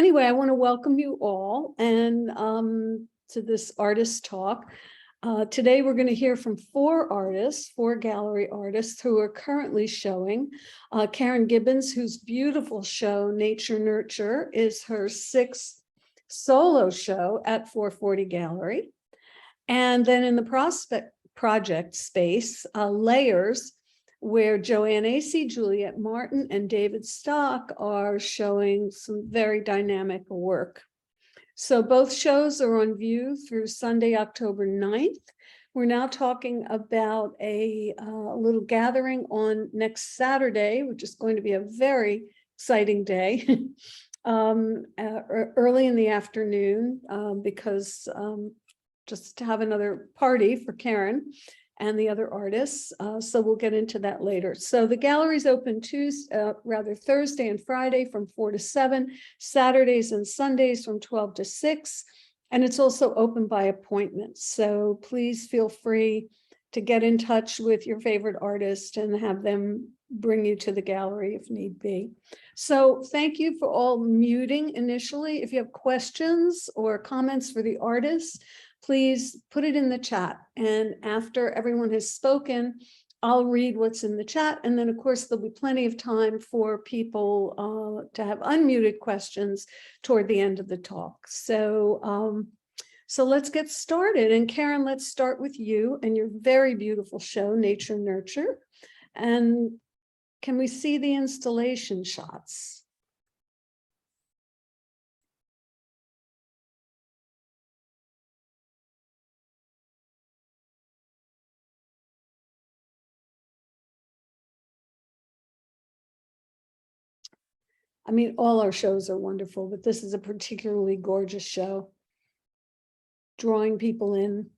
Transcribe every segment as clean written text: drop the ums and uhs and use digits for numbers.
Anyway, I want to welcome you all and to this artist talk. Today, we're going to hear from four gallery artists who are currently showing. Karen Gibbons, whose beautiful show, Nature Nurture, is her 6th solo show at 440 Gallery. And then in the project space, Layers, where Joanne Acey, Juliet Martin, and David Stock are showing some very dynamic work. So both shows are on view through Sunday, October 9th. We're now talking about a little gathering on next Saturday, which is going to be a very exciting day, early in the afternoon, because just to have another party for Karen and the other artists. So we'll get into that later. So the gallery's open Thursday and Friday from 4 to 7, Saturdays and Sundays from 12 to 6. And it's also open by appointment. So please feel free to get in touch with your favorite artist and have them bring you to the gallery if need be. So thank you for all muting initially. If you have questions or comments for the artists, please put it in the chat. And after everyone has spoken, I'll read what's in the chat. And then, of course, there'll be plenty of time for people to have unmuted questions toward the end of the talk. So let's get started. And Karen, let's start with you and your very beautiful show, Nature Nurture. And can we see the installation shots? I mean, all our shows are wonderful, but this is a particularly gorgeous show, drawing people in.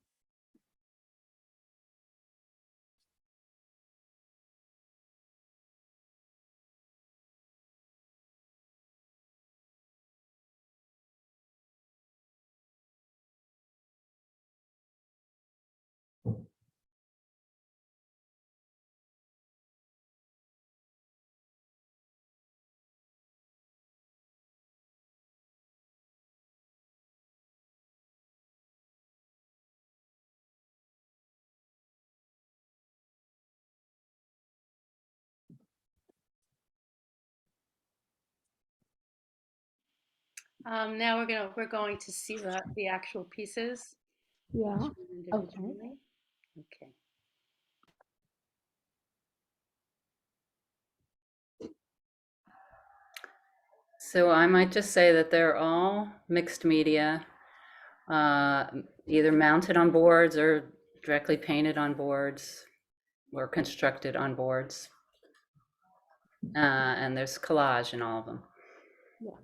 Now we're going to see the actual pieces. Yeah. Okay. Okay. So I might just say that they're all mixed media, either mounted on boards or directly painted on boards or constructed on boards. And there's collage in all of them. Yes.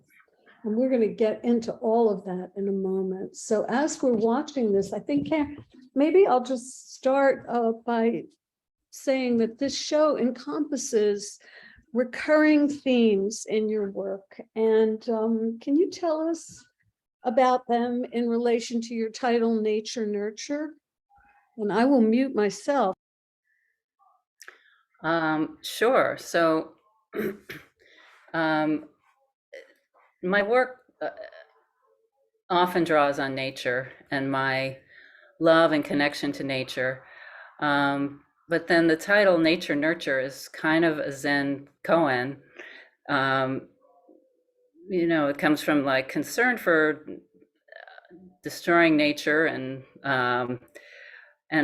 And we're going to get into all of that in a moment. So as we're watching this, I think maybe I'll just start by saying that this show encompasses recurring themes in your work. And can you tell us about them in relation to your title, Nature Nurture? And I will mute myself. Sure. So my work often draws on nature and my love and connection to nature. But then the title Nature Nurture is kind of a Zen koan. It comes from like concern for destroying nature and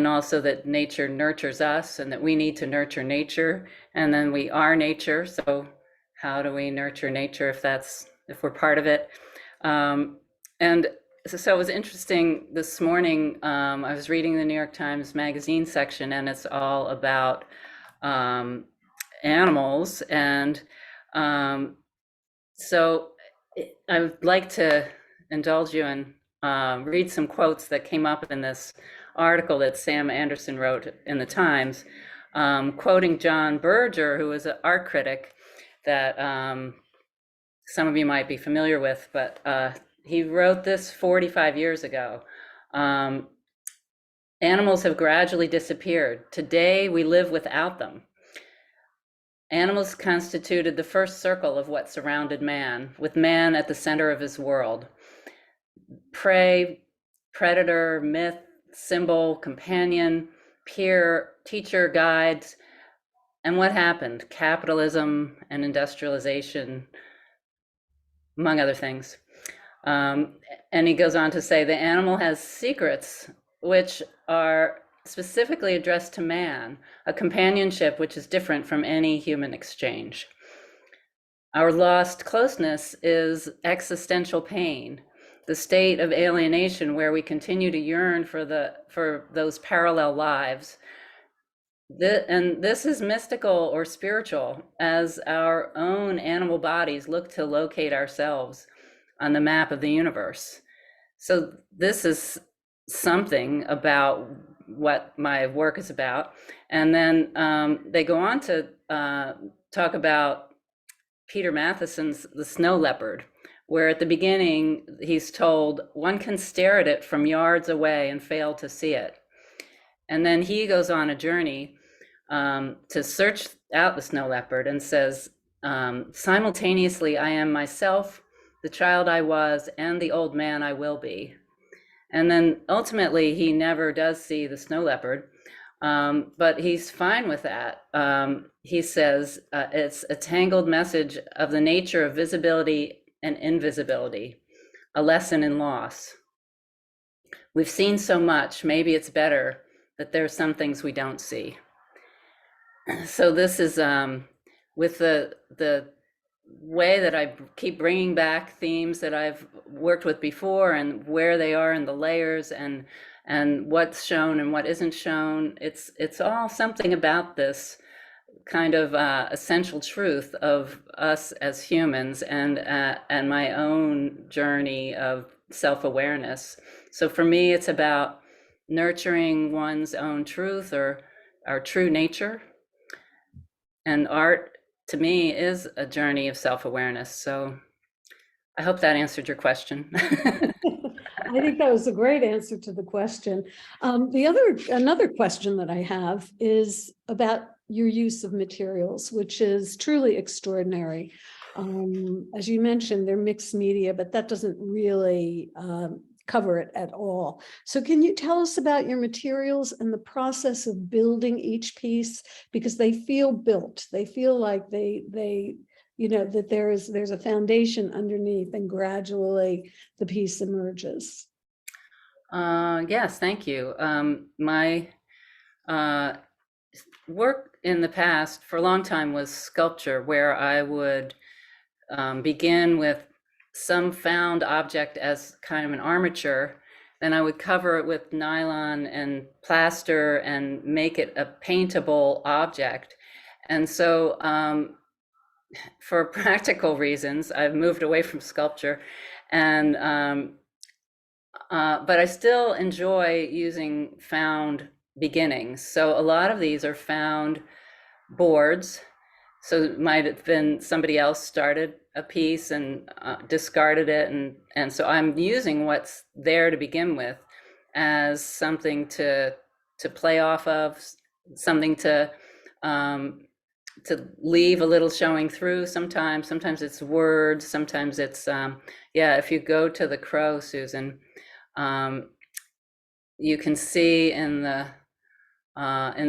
also that nature nurtures us and that we need to nurture nature, and then we are nature. So how do we nurture nature if we're part of it? And so it was interesting this morning. I was reading the New York Times Magazine section, and it's all about animals. And so I would like to indulge you and read some quotes that came up in this article that Sam Anderson wrote in the Times, quoting John Berger, who was an art critic that some of you might be familiar with, but he wrote this 45 years ago. Animals have gradually disappeared. Today we live without them. animals constituted the first circle of what surrounded man, with man at the center of his world. Prey, predator, myth, symbol, companion, peer, teacher, guides. And what happened? Capitalism and industrialization, among other things. And he goes on to say the animal has secrets which are specifically addressed to man, a companionship which is different from any human exchange. Our lost closeness is existential pain, the state of alienation where we continue to yearn for those parallel lives. And this is mystical or spiritual, as our own animal bodies look to locate ourselves on the map of the universe. So this is something about what my work is about. And then they go on to talk about Peter Mathison's The Snow Leopard, where at the beginning he's told one can stare at it from yards away and fail to see it. And then he goes on a journey to search out the snow leopard and says, simultaneously, I am myself, the child I was, and the old man I will be. And then ultimately, he never does see the snow leopard, but he's fine with that. He says it's a tangled message of the nature of visibility and invisibility, a lesson in loss. We've seen so much, maybe it's better that there's some things we don't see. So this is with the way that I keep bringing back themes that I've worked with before and where they are in the layers and what's shown and what isn't shown. It's all something about this kind of essential truth of us as humans and my own journey of self-awareness. So for me, it's about nurturing one's own truth or our true nature. And art, to me, is a journey of self-awareness. So I hope that answered your question. I think that was a great answer to the question. Another question that I have is about your use of materials, which is truly extraordinary. As you mentioned, they're mixed media, but that doesn't really cover it at all. So can you tell us about your materials and the process of building each piece? Because they feel built. They feel like they you know, that there's a foundation underneath and gradually the piece emerges. Yes, thank you. My work in the past for a long time was sculpture, where I would begin with some found object as kind of an armature. Then I would cover it with nylon and plaster and make it a paintable object. And so for practical reasons, I've moved away from sculpture, and but I still enjoy using found beginnings. So a lot of these are found boards. So it might have been somebody else started a piece and discarded it, and so I'm using what's there to begin with as something to play off of, something to leave a little showing through. Sometimes it's words, sometimes it's yeah. If you go to the crow, Susan, you can see in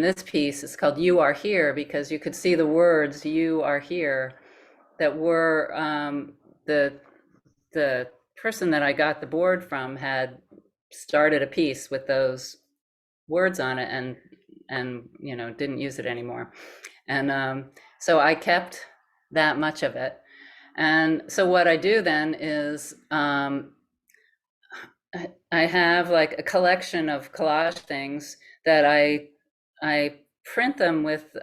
this piece, it's called "You Are Here," because you could see the words "You Are Here" that were the person that I got the board from had started a piece with those words on it and you know, didn't use it anymore. And so I kept that much of it. And so what I do then is I have like a collection of collage things that I print them with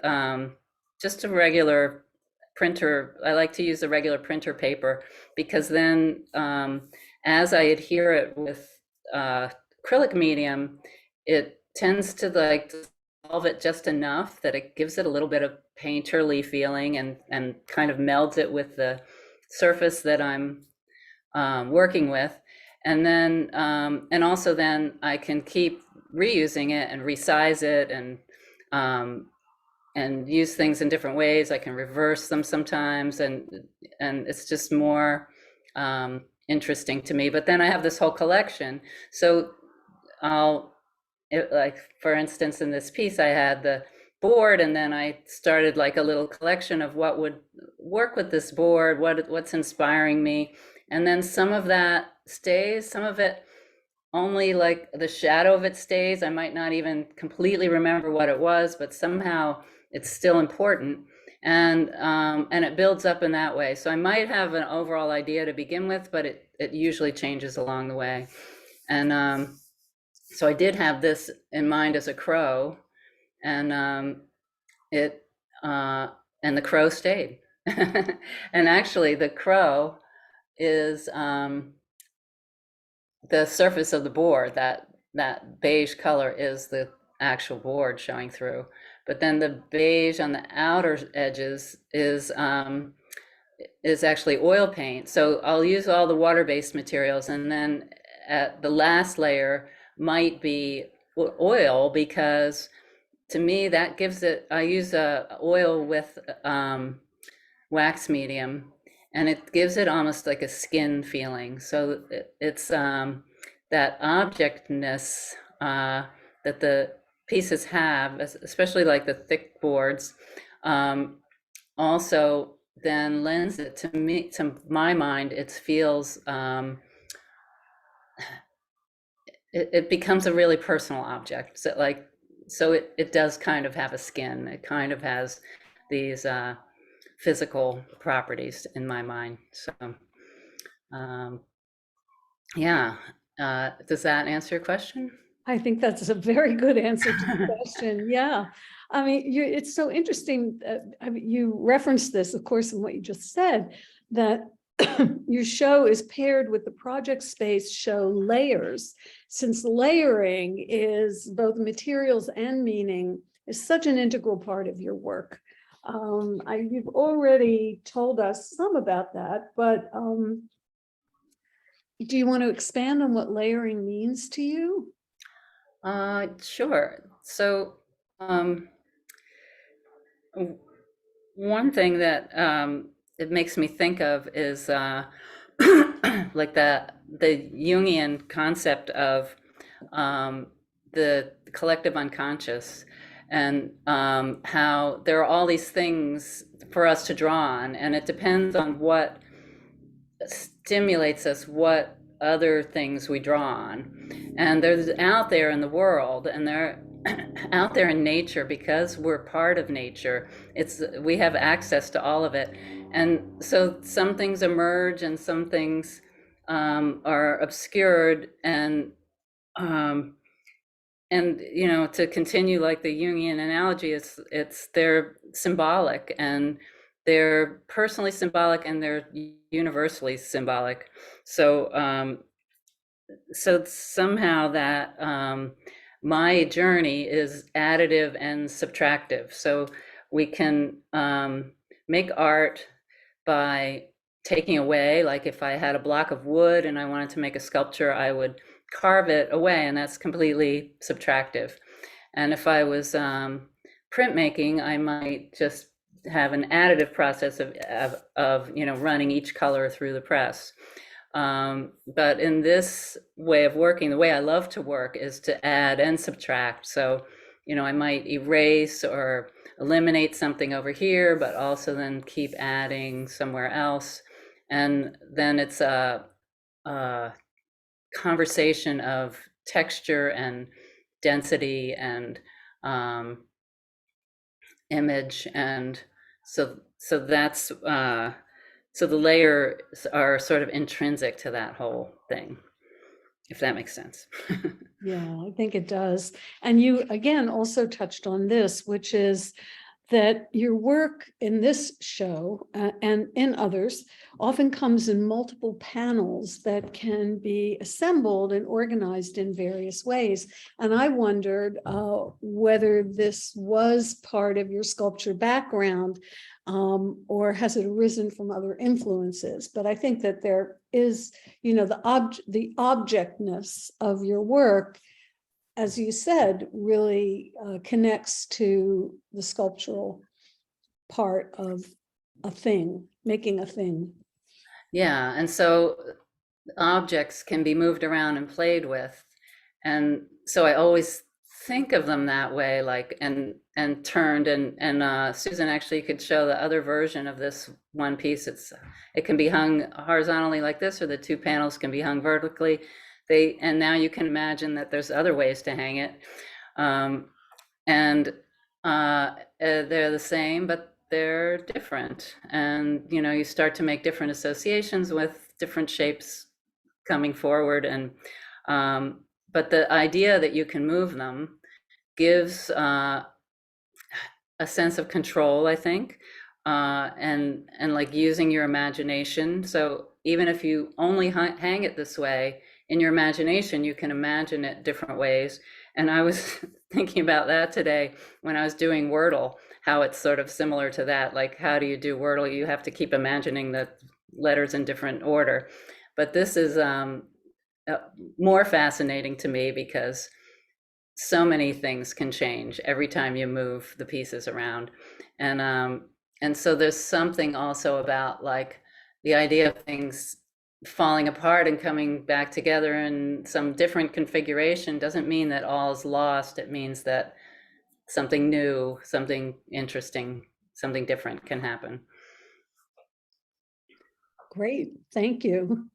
just a regular printer. I like to use a regular printer paper, because then as I adhere it with acrylic medium, it tends to like dissolve it just enough that it gives it a little bit of painterly feeling and kind of melds it with the surface that I'm working with. And then and also then I can keep reusing it and resize it and and use things in different ways. I can reverse them sometimes, and it's just more interesting to me. But then I have this whole collection, so like for instance, in this piece, I had the board, and then I started like a little collection of what would work with this board, what's inspiring me, and then some of that stays, some of it only like the shadow of it stays. I might not even completely remember what it was, but somehow it's still important, and it builds up in that way. So I might have an overall idea to begin with, but it usually changes along the way. And so I did have this in mind as a crow, and and the crow stayed. And actually, the crow is the surface of the board. That beige color is the actual board showing through, but then the beige on the outer edges is actually oil paint. So I'll use all the water-based materials, and then at the last layer might be oil, because to me that gives it, I use oil with wax medium, and it gives it almost like a skin feeling. So it's that objectness that the pieces have, especially like the thick boards, also then lends it to me, to my mind. It feels it becomes a really personal object. So it does kind of have a skin. It kind of has these physical properties in my mind. So yeah, does that answer your question? I think that's a very good answer to the question. Yeah. I mean, it's so interesting. I mean, you referenced this, of course, in what you just said, that your show is paired with the project space show layers, since layering is both materials and meaning, is such an integral part of your work. You've already told us some about that, but do you want to expand on what layering means to you? Sure. So one thing that it makes me think of is like the Jungian concept of the collective unconscious, and how there are all these things for us to draw on, and it depends on what stimulates us, what other things we draw on. And there's out there in the world, and they're out there in nature, because we're part of nature. We have access to all of it. And so some things emerge and some things are obscured, and you know, to continue like the Jungian analogy, they're symbolic, and they're personally symbolic, and they're universally symbolic. So so somehow that my journey is additive and subtractive. So we can make art by taking away, like if I had a block of wood and I wanted to make a sculpture, I would carve it away, and that's completely subtractive. And if I was printmaking, I might just have an additive process of you know, running each color through the press. But in this way of working, the way I love to work is to add and subtract. So, you know, I might erase or eliminate something over here, but also then keep adding somewhere else. And then it's a conversation of texture and density and image. And so that's so the layers are sort of intrinsic to that whole thing, if that makes sense. Yeah, I think it does. And you, again, also touched on this, which is that your work in this show and in others often comes in multiple panels that can be assembled and organized in various ways. And I wondered whether this was part of your sculpture background, or has it arisen from other influences? But I think that there is, you know, the objectness of your work as you said, really connects to the sculptural part of a thing, making a thing. Yeah, and so objects can be moved around and played with. And so I always think of them that way, like and turned and Susan actually could show the other version of this one piece. It can be hung horizontally like this, or the two panels can be hung vertically. And now you can imagine that there's other ways to hang it. And they're the same, but they're different. And you start to make different associations with different shapes coming forward. And but the idea that you can move them gives a sense of control, I think, and like using your imagination. So even if you only hang it this way, in your imagination, you can imagine it different ways. And I was thinking about that today when I was doing Wordle, how it's sort of similar to that. Like, how do you do Wordle? You have to keep imagining the letters in different order. But this is more fascinating to me because so many things can change every time you move the pieces around. And so there's something also about like the idea of things falling apart and coming back together in some different configuration doesn't mean that all is lost. It means that something new, something interesting, something different can happen. Great, thank you.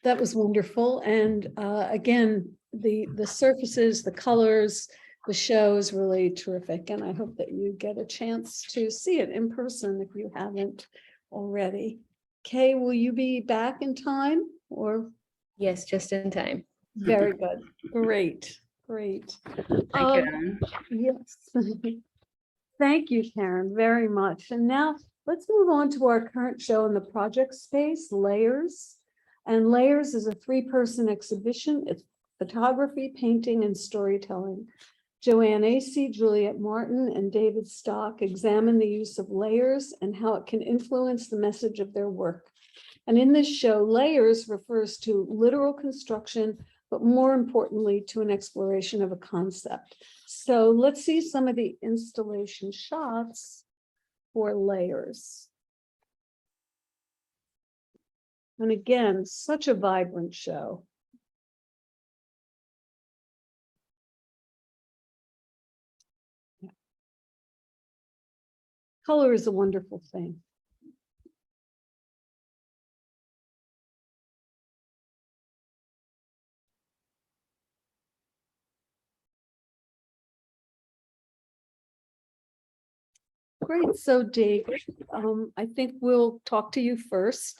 That was wonderful. And again, the surfaces, the colors, the show is really terrific. And I hope that you get a chance to see it in person if you haven't already. Kay, will you be back in time or? Yes, just in time. Very good. Great, great. Thank you, Ellen. Yes. Thank you, Karen, very much. And now let's move on to our current show in the project space, Layers. And Layers is a 3-person exhibition. It's photography, painting, and storytelling. Joanne Acey, Juliet Martin, and David Stock examine the use of layers and how it can influence the message of their work. And in this show, layers refers to literal construction, but more importantly, to an exploration of a concept. So let's see some of the installation shots for Layers. And again, such a vibrant show. Color is a wonderful thing. Great, so David, I think we'll talk to you first.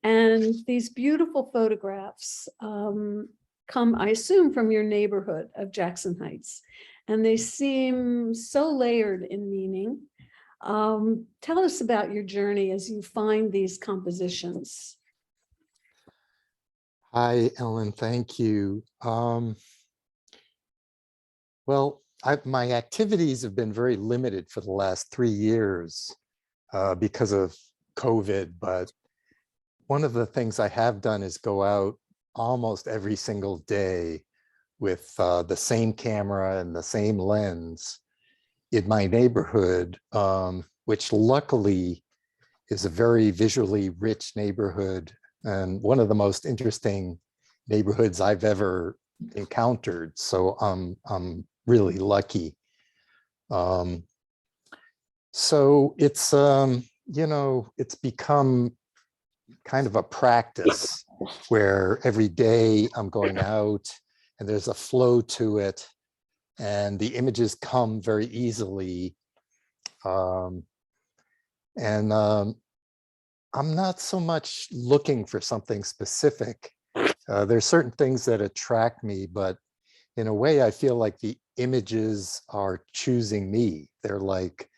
And these beautiful photographs come, I assume, from your neighborhood of Jackson Heights. And they seem so layered in meaning. Tell us about your journey as you find these compositions. Hi, Ellen, thank you. Well, my activities have been very limited for the last 3 years because of COVID, but one of the things I have done is go out almost every single day with the same camera and the same lens in my neighborhood, which luckily is a very visually rich neighborhood and one of the most interesting neighborhoods I've ever encountered. So I'm really lucky. So it's, it's become kind of a practice where every day I'm going out and there's a flow to it and the images come very easily. I'm not so much looking for something specific. There's certain things that attract me, but in a way I feel like the images are choosing me. They're like,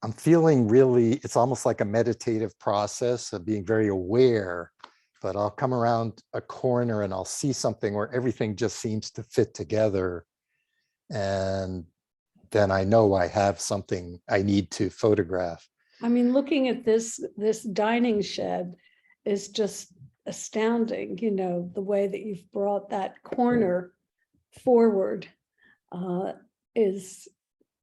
I'm feeling really, it's almost like a meditative process of being very aware, but I'll come around a corner and I'll see something where everything just seems to fit together. And then I know I have something I need to photograph. I mean, looking at this dining shed is just astounding, you know, the way that you've brought that corner forward is,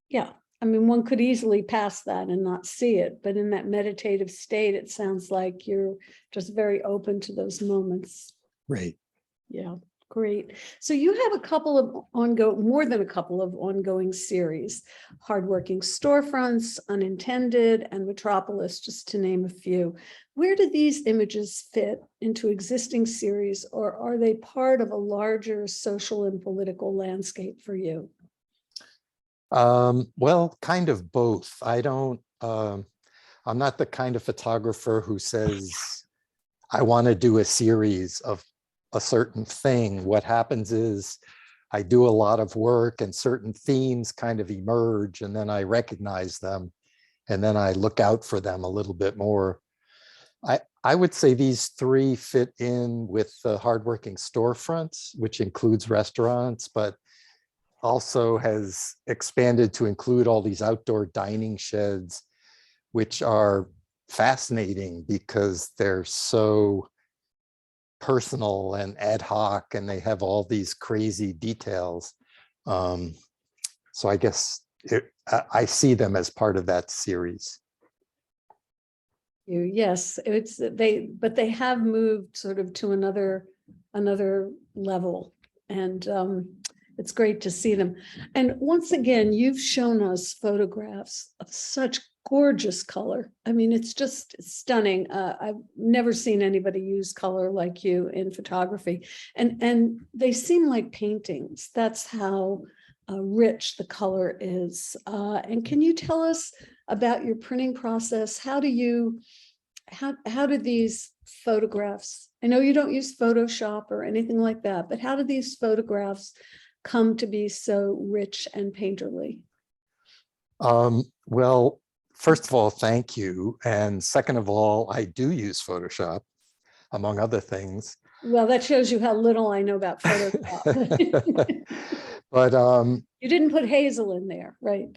yeah. I mean, one could easily pass that and not see it, but in that meditative state, it sounds like you're just very open to those moments. Right. Yeah, great. So you have a couple of more than a couple of ongoing series, Hardworking Storefronts, Unintended, and Metropolis, just to name a few. Where do these images fit into existing series, or are they part of a larger social and political landscape for you? Well, kind of both. I'm not the kind of photographer who says, I want to do a series of a certain thing. What happens is I do a lot of work and certain themes kind of emerge, and then I recognize them, and then I look out for them a little bit more. I would say these three fit in with the Hardworking Storefronts, which includes restaurants, but also has expanded to include all these outdoor dining sheds, which are fascinating because they're so personal and ad hoc, and they have all these crazy details. So I guess I see them as part of that series. Yes, but they have moved sort of to another level, and it's great to see them. And once again, you've shown us photographs of such gorgeous color. I mean, it's just stunning. I've never seen anybody use color like you in photography, and they seem like paintings. That's how rich the color is. And can you tell us about your printing process? How do these photographs, I know you don't use Photoshop or anything like that, but how do these photographs come to be so rich and painterly? Well, first of all, thank you. And second of all, I do use Photoshop, among other things. Well, that shows you how little I know about Photoshop. But You didn't put Hazel in there, right?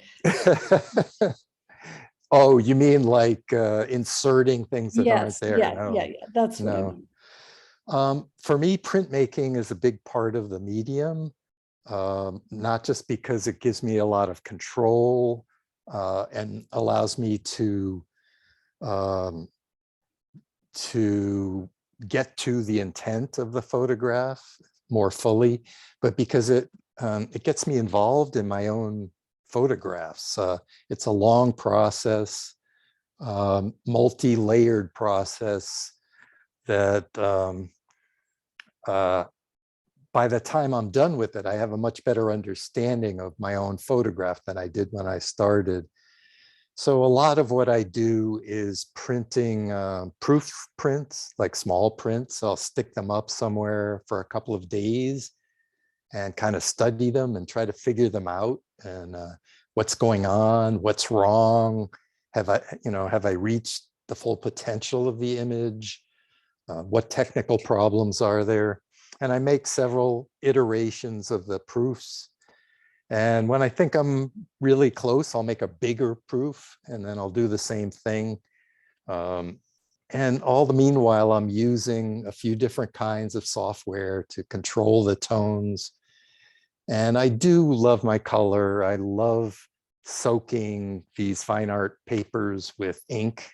oh, you mean like inserting things that aren't Yes, there? yeah, No, yeah, yeah. That's what I no. mean. For me, printmaking is a big part of the medium, not just because it gives me a lot of control and allows me to get to the intent of the photograph more fully, but because it gets me involved in my own photographs. It's a long process, multi-layered process that by the time I'm done with it, I have a much better understanding of my own photograph than I did when I started. So a lot of what I do is printing proof prints, like small prints. I'll stick them up somewhere for a couple of days and kind of study them and try to figure them out, and what's going on, what's wrong. Have I reached the full potential of the image? What technical problems are there? And I make several iterations of the proofs. And when I think I'm really close, I'll make a bigger proof, and then I'll do the same thing. And all the meanwhile, I'm using a few different kinds of software to control the tones. And I do love my color. I love soaking these fine art papers with ink.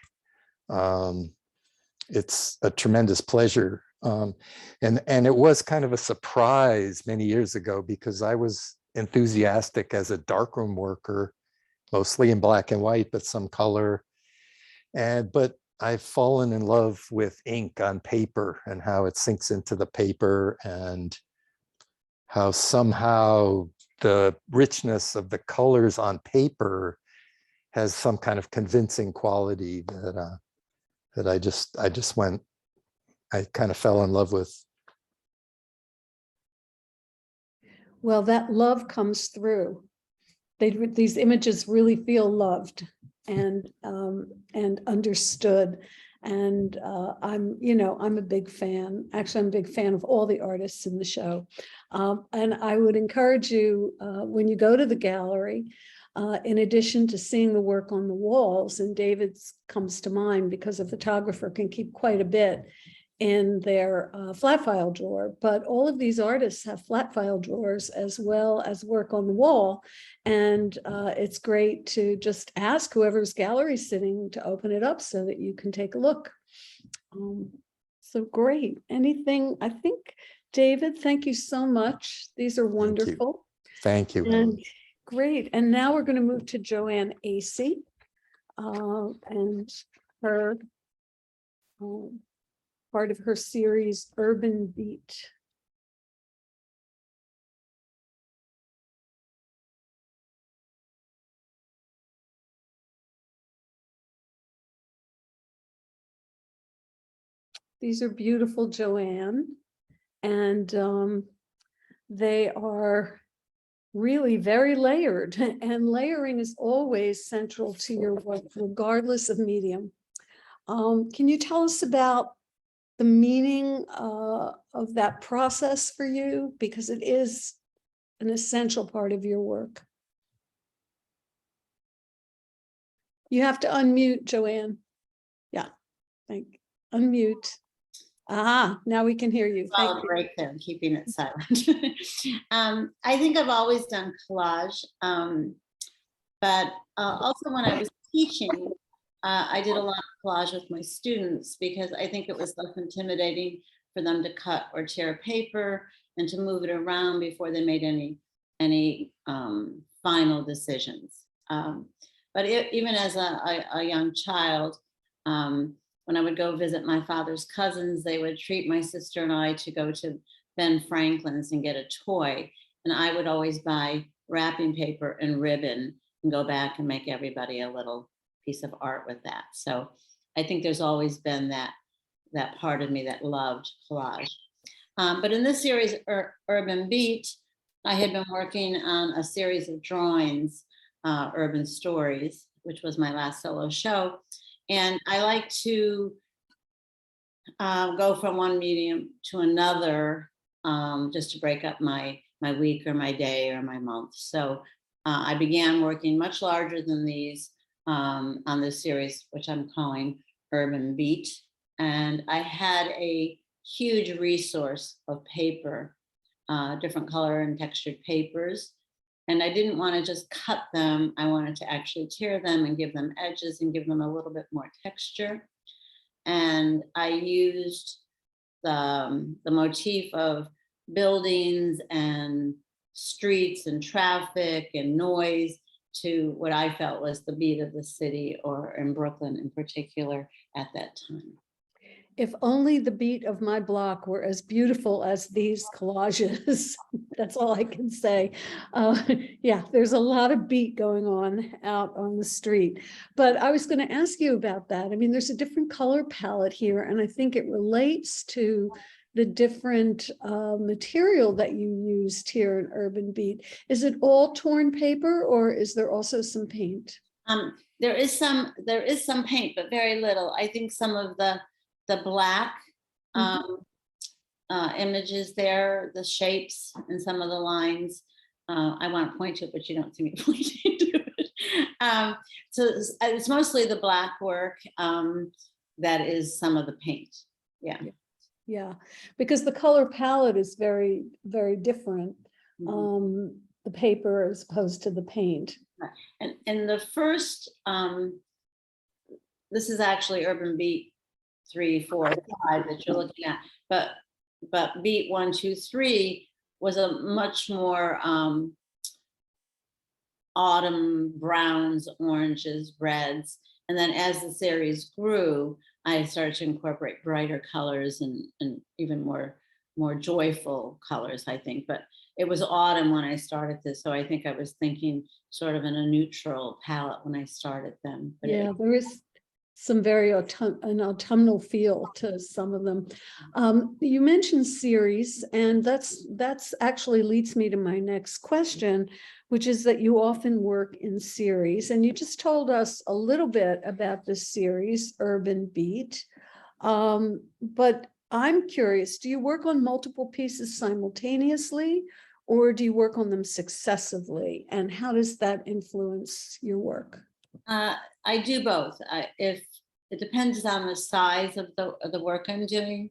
It's a tremendous pleasure. And it was kind of a surprise many years ago, because I was enthusiastic as a darkroom worker, mostly in black and white, but some color. But I've fallen in love with ink on paper and how it sinks into the paper, and how somehow the richness of the colors on paper has some kind of convincing quality that I kind of fell in love with. Well, that love comes through. These images really feel loved and understood. And I'm a big fan. Actually, I'm a big fan of all the artists in the show. And I would encourage you, when you go to the gallery, in addition to seeing the work on the walls, and David's comes to mind because a photographer can keep quite a bit, in their flat file drawer, but all of these artists have flat file drawers as well as work on the wall. And it's great to just ask whoever's gallery sitting to open it up so that you can take a look. So great. Anything, I think, David, thank you so much. These are wonderful. Thank you. And great. And now we're going to move to Joanne Acey and her part of her series, Urban Beat. These are beautiful, Joanne, and they are really very layered, and layering is always central to your work, regardless of medium. Can you tell us about the meaning of that process for you? Because it is an essential part of your work. You have to unmute, Joanne. Yeah, unmute. Ah, now we can hear you. I'll break there and keeping it silent. I think I've always done collage, but also when I was teaching, I did a lot of collage with my students because I think it was less intimidating for them to cut or tear paper and to move it around before they made any final decisions. But even as a young child, when I would go visit my father's cousins, they would treat my sister and I to go to Ben Franklin's and get a toy. And I would always buy wrapping paper and ribbon and go back and make everybody a little piece of art with that. So I think there's always been that part of me that loved collage. But in this series, Urban Beat, I had been working on a series of drawings, Urban Stories, which was my last solo show. And I like to go from one medium to another, just to break up my week or my day or my month. So I began working much larger than these on this series, which I'm calling Urban Beat. And I had a huge resource of paper, different color and textured papers. And I didn't want to just cut them. I wanted to actually tear them and give them edges and give them a little bit more texture. And I used the motif of buildings and streets and traffic and noise to what I felt was the beat of the city, or in Brooklyn in particular at that time. If only the beat of my block were as beautiful as these collages. That's all I can say. Yeah, there's a lot of beat going on out on the street. But I was going to ask you about that. I mean, there's a different color palette here, and I think it relates to the different material that you used here in Urban Beat. Is it all torn paper, or is there also some paint? There is some paint, but very little. I think some of the black images there, the shapes and some of the lines. I want to point to it, but you don't see me pointing to it. So it's mostly the black work that is some of the paint. Yeah. Yeah, because the color palette is very, very different. The paper as opposed to the paint. And the first, this is actually Urban Beat 3, 4, 5 that you're looking at, but Beat 1, 2, 3 was a much more autumn browns, oranges, reds. And then as the series grew, I started to incorporate brighter colors and even more joyful colors, I think. But it was autumn when I started this, so I think I was thinking sort of in a neutral palette when I started them. But yeah, there is some very an autumnal feel to some of them. You mentioned series, and that's actually leads me to my next question, which is that you often work in series, and you just told us a little bit about this series, Urban Beat. But I'm curious, do you work on multiple pieces simultaneously, or do you work on them successively? And how does that influence your work? I do both. it depends on the size of the work I'm doing.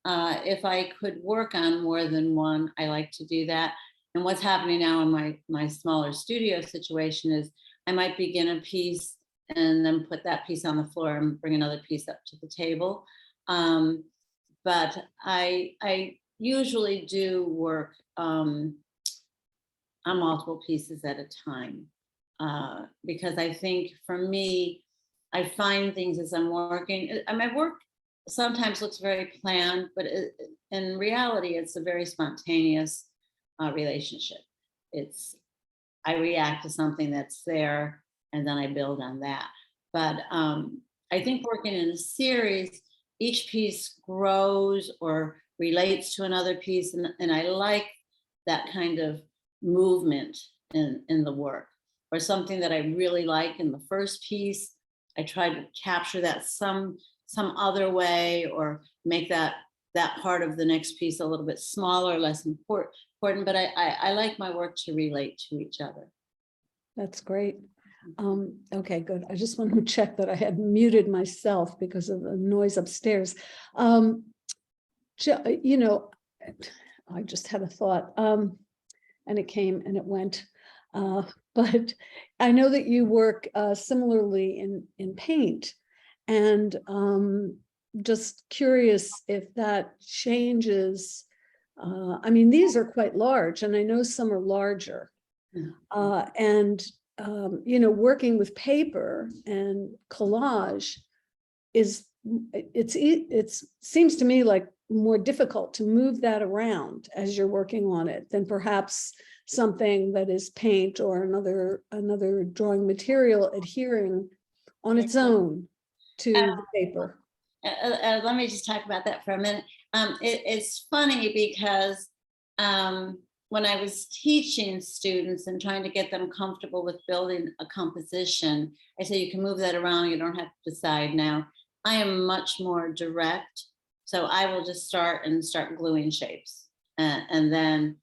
If I could work on more than one, I like to do that. And what's happening now in my smaller studio situation is I might begin a piece and then put that piece on the floor and bring another piece up to the table. But I usually do work on multiple pieces at a time, because I think for me, I find things as I'm working. My work sometimes looks very planned, but in reality, it's a very spontaneous relationship. I react to something that's there, and then I build on that. But I think working in a series, each piece grows or relates to another piece, and I like that kind of movement in the work. Or something that I really like in the first piece, I try to capture that some other way, or make that part of the next piece a little bit smaller, less important. But I like my work to relate to each other. That's great. Okay, good. I just wanted to check that I had muted myself because of the noise upstairs. You know, I just had a thought, and it came and it went. But I know that you work similarly in paint, and just curious if that changes. I mean, these are quite large, and I know some are larger. And you know, working with paper and collage it seems to me like more difficult to move that around as you're working on it than perhaps something that is paint or another drawing material adhering on its own to the paper. Let me just talk about that for a minute. It's funny because when I was teaching students and trying to get them comfortable with building a composition, I say you can move that around, you don't have to decide now. I am much more direct. So I will just start gluing shapes and then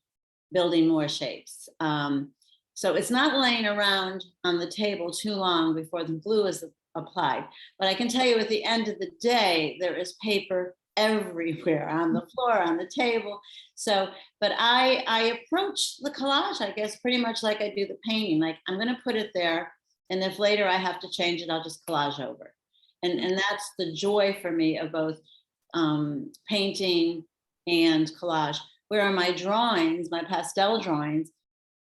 building more shapes. So it's not laying around on the table too long before the glue is applied. But I can tell you at the end of the day, there is paper everywhere, on the floor, on the table. So, but I approach the collage, I guess, pretty much like I do the painting. Like, I'm going to put it there, and if later I have to change it, I'll just collage over. And that's the joy for me of both painting and collage. Where on my drawings, my pastel drawings,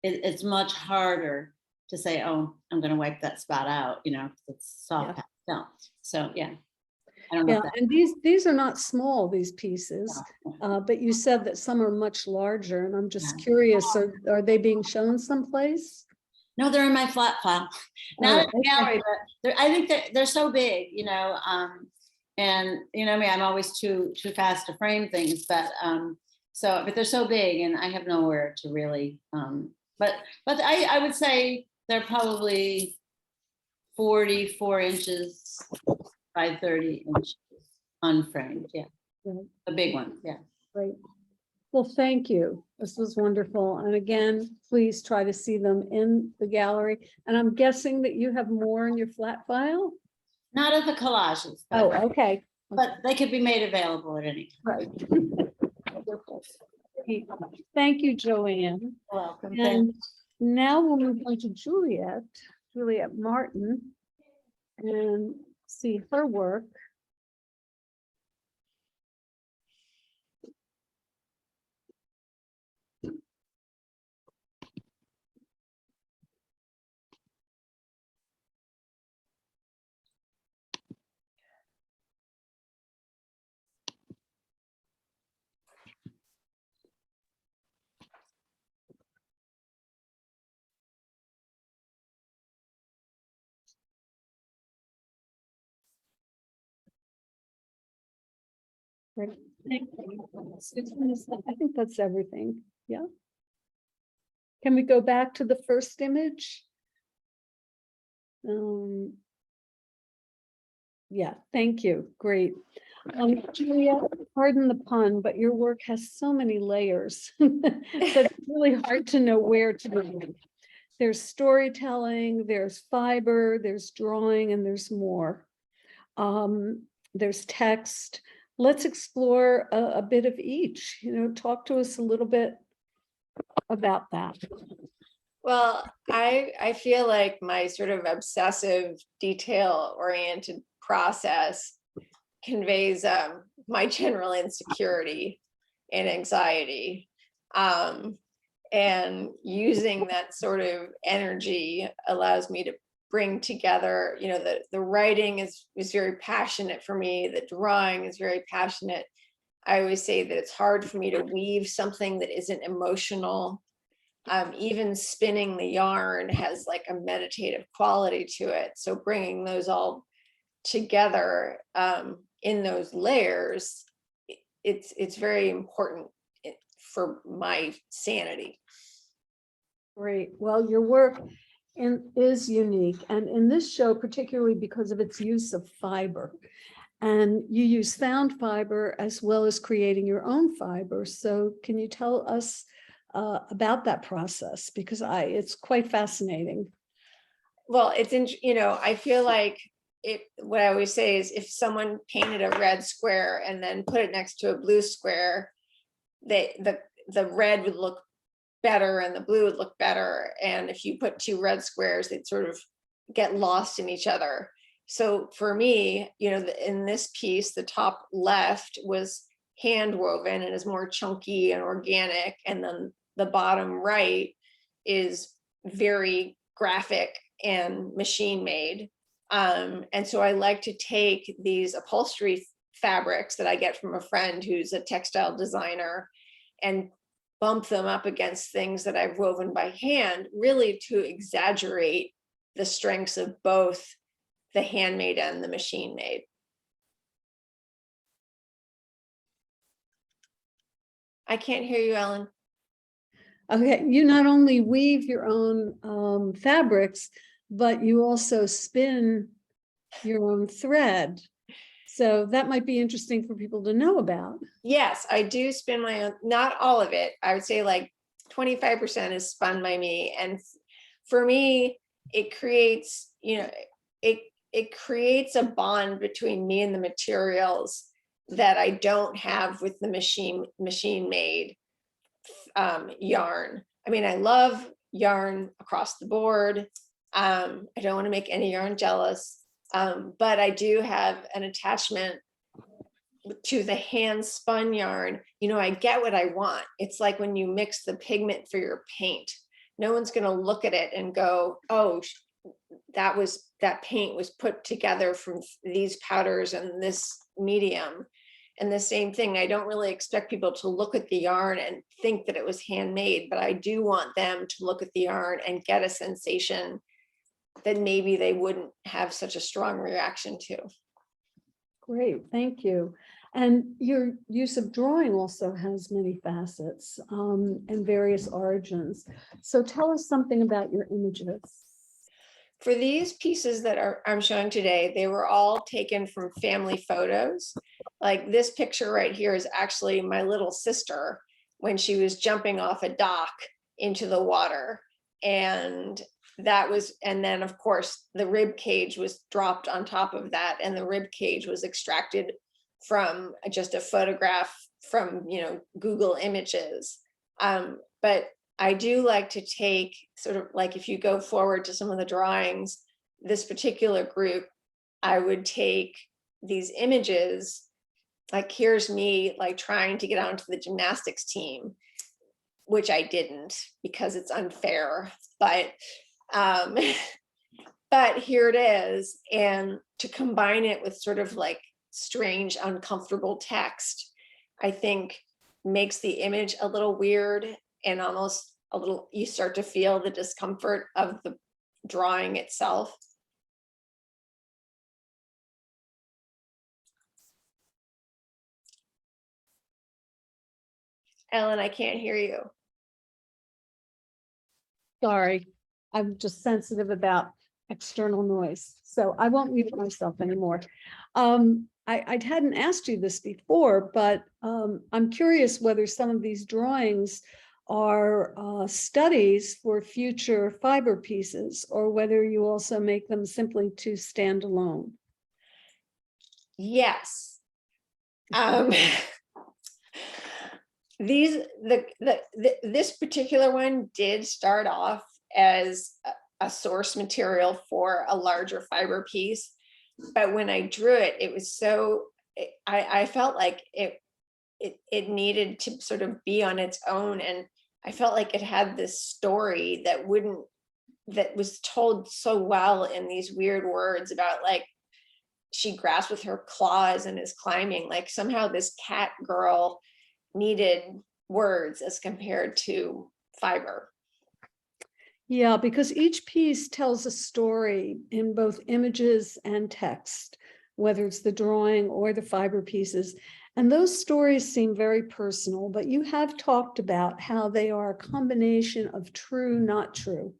it's much harder to say, oh, I'm going to wipe that spot out, you know, it's soft pastel. So yeah. I don't know. Yeah, and these are not small, these pieces, but you said that some are much larger, and I'm just curious, are they being shown someplace? No, they're in my flat file, not in the gallery, but I think they're so big, you know, and you know me, I'm always too fast to frame things, but but they're so big, and I have nowhere to really, but I would say they're probably 44 inches by 30 inches unframed. Yeah. The big ones. Yeah. Great. Well, thank you. This was wonderful. And again, please try to see them in the gallery. And I'm guessing that you have more in your flat file? Not of the collages. Oh, okay. But they could be made available at any time. Right. Thank you, Joanne. You're welcome. And now we'll move on to Juliet Martin, and see her work. Right. I think that's everything. Yeah. Can we go back to the first image? Yeah, thank you. Great. Juliet, pardon the pun, but your work has so many layers that it's really hard to know where to begin. There's storytelling, there's fiber, there's drawing, and there's more. there's text. Let's explore a bit of each, talk to us a little bit about that. Well, I feel like my sort of obsessive, detail-oriented process conveys my general insecurity and anxiety. And using that sort of energy allows me to bring together, the writing is very passionate for me, the drawing is very passionate. I always say that it's hard for me to weave something that isn't emotional. Even spinning the yarn has like a meditative quality to it. So bringing those all together in those layers, it's very important for my sanity. Great. Well, your work is unique, and in this show, particularly because of its use of fiber. And you use found fiber as well as creating your own fiber. So can you tell us about that process? Because it's quite fascinating. Well, I feel like what I always say is if someone painted a red square and then put it next to a blue square, the red would look better and the blue would look better. And if you put two red squares, they'd sort of get lost in each other. So for me, in this piece, the top left was hand woven and is more chunky and organic. And then the bottom right is very graphic and machine made. And so I like to take these upholstery fabrics that I get from a friend who's a textile designer and bump them up against things that I've woven by hand, really to exaggerate the strengths of both the handmade and the machine made. I can't hear you, Ellen. Okay, you not only weave your own fabrics, but you also spin your own thread. So that might be interesting for people to know about. Yes, I do spin my own, not all of it. I would say like 25% is spun by me. And for me, it creates, it creates a bond between me and the materials that I don't have with the machine made yarn. I mean, I love yarn across the board. I don't want to make any yarn jealous. But I do have an attachment to the hand spun yarn. I get what I want. It's like when you mix the pigment for your paint. No one's going to look at it and go, oh, that paint was put together from these powders and this medium. And the same thing, I don't really expect people to look at the yarn and think that it was handmade, but I do want them to look at the yarn and get a sensation that maybe they wouldn't have such a strong reaction to. Great, thank you. And your use of drawing also has many facets and various origins. So tell us something about your images. For these pieces that I'm showing today, they were all taken from family photos. Like this picture right here is actually my little sister when she was jumping off a dock into the water. And then of course the rib cage was dropped on top of that, and the rib cage was extracted from just a photograph from Google Images. But I do like to take sort of like, if you go forward to some of the drawings, this particular group, I would take these images, like here's me like trying to get onto the gymnastics team, which I didn't because it's unfair, but here it is. And to combine it with sort of like strange, uncomfortable text, I think makes the image a little weird and almost a little, you start to feel the discomfort of the drawing itself. Ellen, I can't hear you. Sorry, I'm just sensitive about external noise, so I won't mute myself anymore. I hadn't asked you this before, but I'm curious whether some of these drawings are studies for future fiber pieces, or whether you also make them simply to stand alone. Yes. Um, this particular one did start off as a source material for a larger fiber piece, but when I drew it, it was so, I felt like it needed to sort of be on its own, and I felt like it had this story that was told so well in these weird words about, like, she grasps with her claws and is climbing, like somehow this cat girl needed words as compared to fiber. Yeah, because each piece tells a story in both images and text, whether it's the drawing or the fiber pieces. And those stories seem very personal, but you have talked about how they are a combination of true, not true.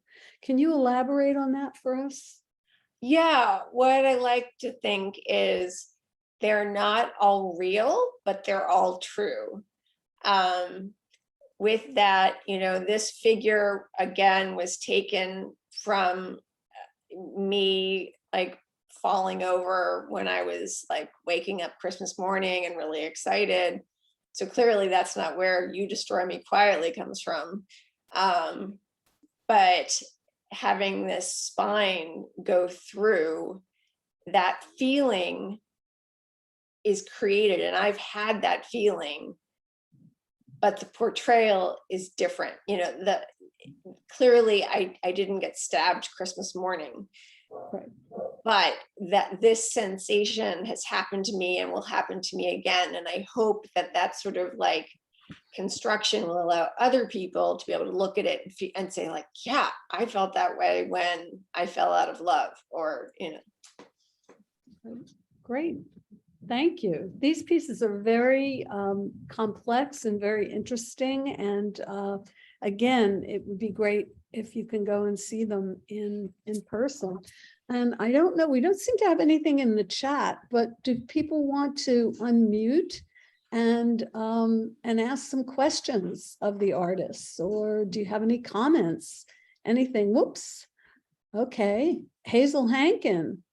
Can you elaborate on that for us? Yeah, what I like to think is they're not all real, but they're all true. With that, this figure again was taken from me, like, falling over when I was like waking up Christmas morning and really excited. So clearly that's not where "You Destroy Me Quietly" comes from. But having this spine go through, that feeling is created, and I've had that feeling, but the portrayal is different. Clearly I didn't get stabbed Christmas morning, Right. but that this sensation has happened to me and will happen to me again. And I hope that sort of like construction will allow other people to be able to look at it and say, like, yeah, I felt that way when I fell out of love, or. Great. Thank you. These pieces are very complex and very interesting. And again, it would be great if you can go and see them in person. And I don't know, we don't seem to have anything in the chat, but do people want to unmute and ask some questions of the artists? Or do you have any comments? Anything? Whoops. Okay. Hazel Hankin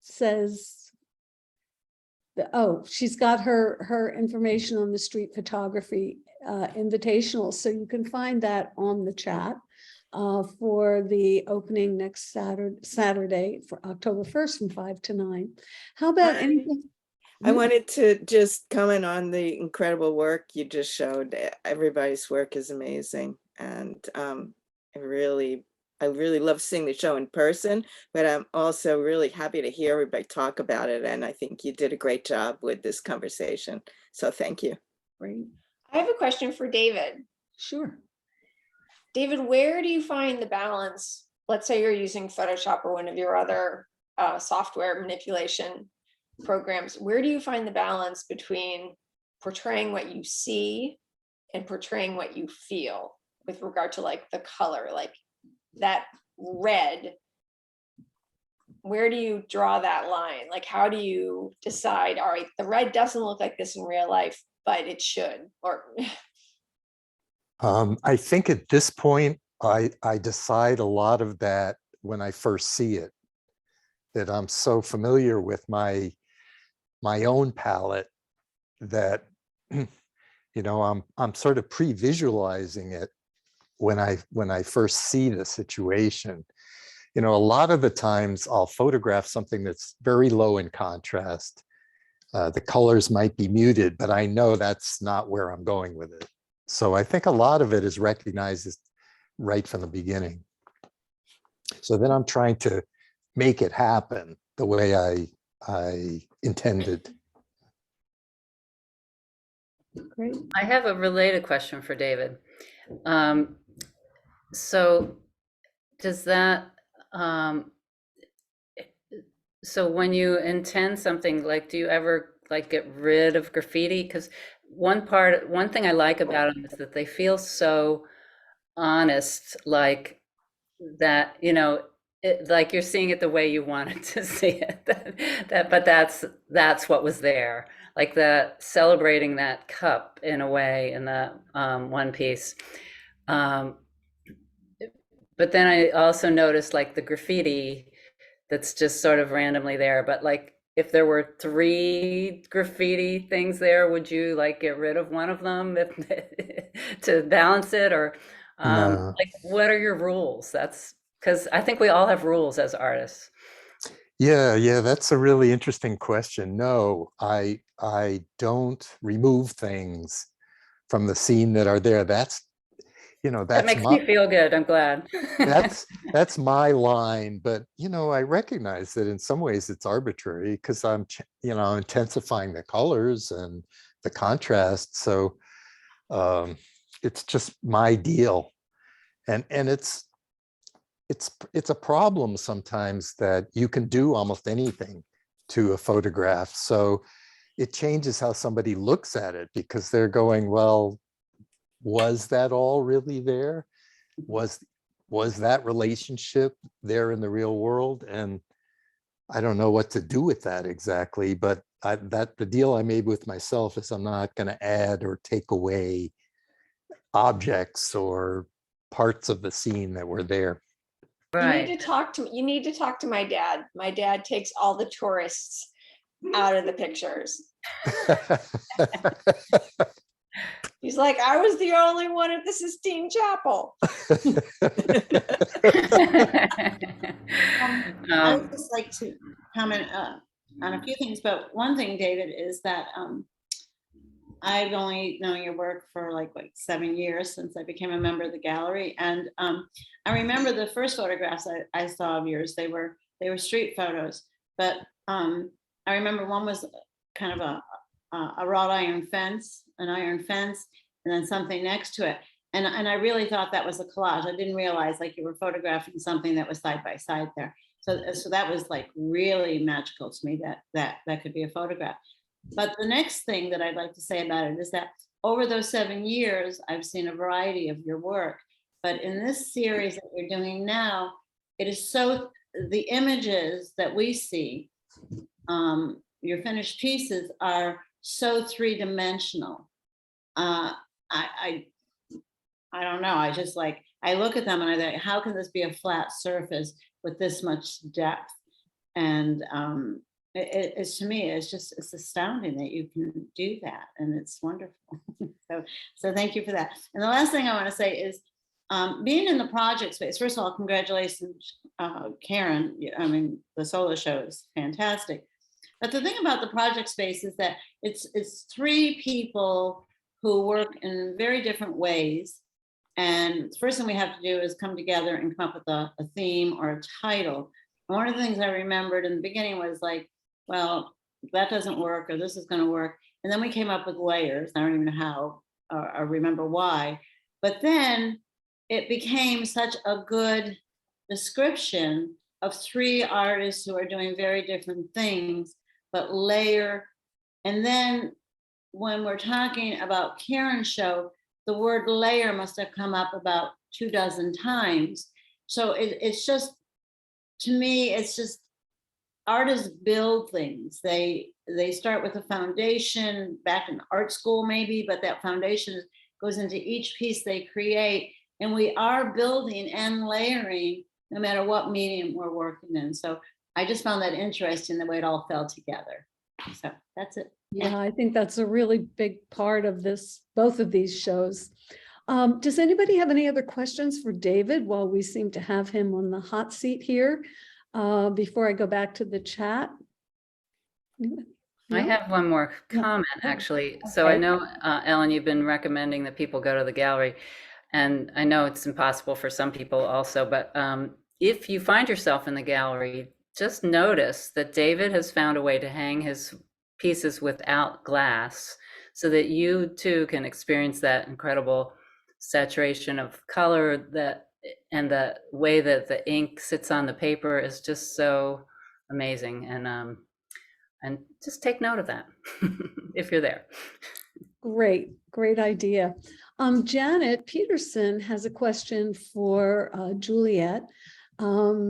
says, oh, she's got her information on the street photography invitational. So you can find that on the chat for the opening next Saturday for October 1st from 5 to 9. How about anything? I wanted to just comment on the incredible work you just showed. Everybody's work is amazing. And I really love seeing the show in person, but I'm also really happy to hear everybody talk about it. And I think you did a great job with this conversation. So thank you. Great. I have a question for David. Sure. David, where do you find the balance? Let's say you're using Photoshop or one of your other software manipulation programs. Where do you find the balance between portraying what you see and portraying what you feel with regard to, like, the color, like that red? Where do you draw that line? Like, how do you decide, all right, the red doesn't look like this in real life, but it should? Or I think at this point, I decide a lot of that when I first see it, that I'm so familiar with my own palette that, I'm sort of pre-visualizing it when I first see the situation. A lot of the times I'll photograph something that's very low in contrast. The colors might be muted, but I know that's not where I'm going with it. So I think a lot of it is recognized right from the beginning. So then I'm trying to make it happen the way I intended. Great. I have a related question for David. So does that, so when you intend something, like, do you ever like get rid of graffiti? Because one thing I like about them is that they feel so honest, like that, like you're seeing it the way you wanted to see it. But that's what was there, like celebrating that cup in a way in that one piece. But then I also noticed, like, the graffiti that's just sort of randomly there, but like if there were 3 graffiti things there, would you like get rid of one of them to balance it? Or No. like, what are your rules? That's because I think we all have rules as artists. Yeah, that's a really interesting question. No, I don't remove things from the scene that are there. That's, That that's makes my me feel good. I'm glad. that's my line. But I recognize that in some ways it's arbitrary because I'm intensifying the colors and the contrast. So it's just my deal, and it's a problem sometimes that you can do almost anything to a photograph. So it changes how somebody looks at it because they're going, well, was that all really there? Was that relationship there in the real world? And I don't know what to do with that exactly, but the deal I made with myself is I'm not going to add or take away objects or parts of the scene that were there. You Right. need to talk to my dad. My dad takes all the tourists out of the pictures. He's like, I was the only one at the Sistine Chapel. I would just like to comment on a few things, but one thing, David, is that I've only known your work for like 7 years since I became a member of the gallery, and I remember the first photographs I saw of yours. They were street photos, but I remember one was kind of a wrought iron fence, an iron fence, and then something next to it. And I really thought that was a collage. I didn't realize like you were photographing something that was side by side there. So that was like really magical to me that could be a photograph. But the next thing that I'd like to say about it is that over those 7 years, I've seen a variety of your work. But in this series that we're doing now, it is so, the images that we see, your finished pieces are so three-dimensional. I don't know. I just like, I look at them and I think, how can this be a flat surface with this much depth? And it's, to me, it's astounding that you can do that. And it's wonderful. So thank you for that. And the last thing I want to say is being in the project space. First of all, congratulations, Karen. I mean, the solo show is fantastic. But the thing about the project space is that it's 3 people who work in very different ways. And the first thing we have to do is come together and come up with a theme or a title. And one of the things I remembered in the beginning was like, well, that doesn't work, or this is going to work. And then we came up with layers. I don't even know how or remember why. But then it became such a good description of 3 artists who are doing very different things, but layer. And then when we're talking about Karen's show, the word layer must have come up about 24 times. So it's just, to me, it's just, artists build things. They start with a foundation back in art school maybe, but that foundation goes into each piece they create. And we are building and layering no matter what medium we're working in. So I just found that interesting, the way it all fell together. So that's it. Yeah, I think that's a really big part of this, both of these shows. Does anybody have any other questions for David while we seem to have him on the hot seat here? Before I go back to the chat. I have one more comment, actually. So I know, Ellen, you've been recommending that people go to the gallery, and I know it's impossible for some people also, but if you find yourself in the gallery, just notice that David has found a way to hang his pieces without glass so that you too can experience that incredible saturation of color and the way that the ink sits on the paper is just so amazing. And just take note of that if you're there. Great idea. Janet Peterson has a question for Juliet.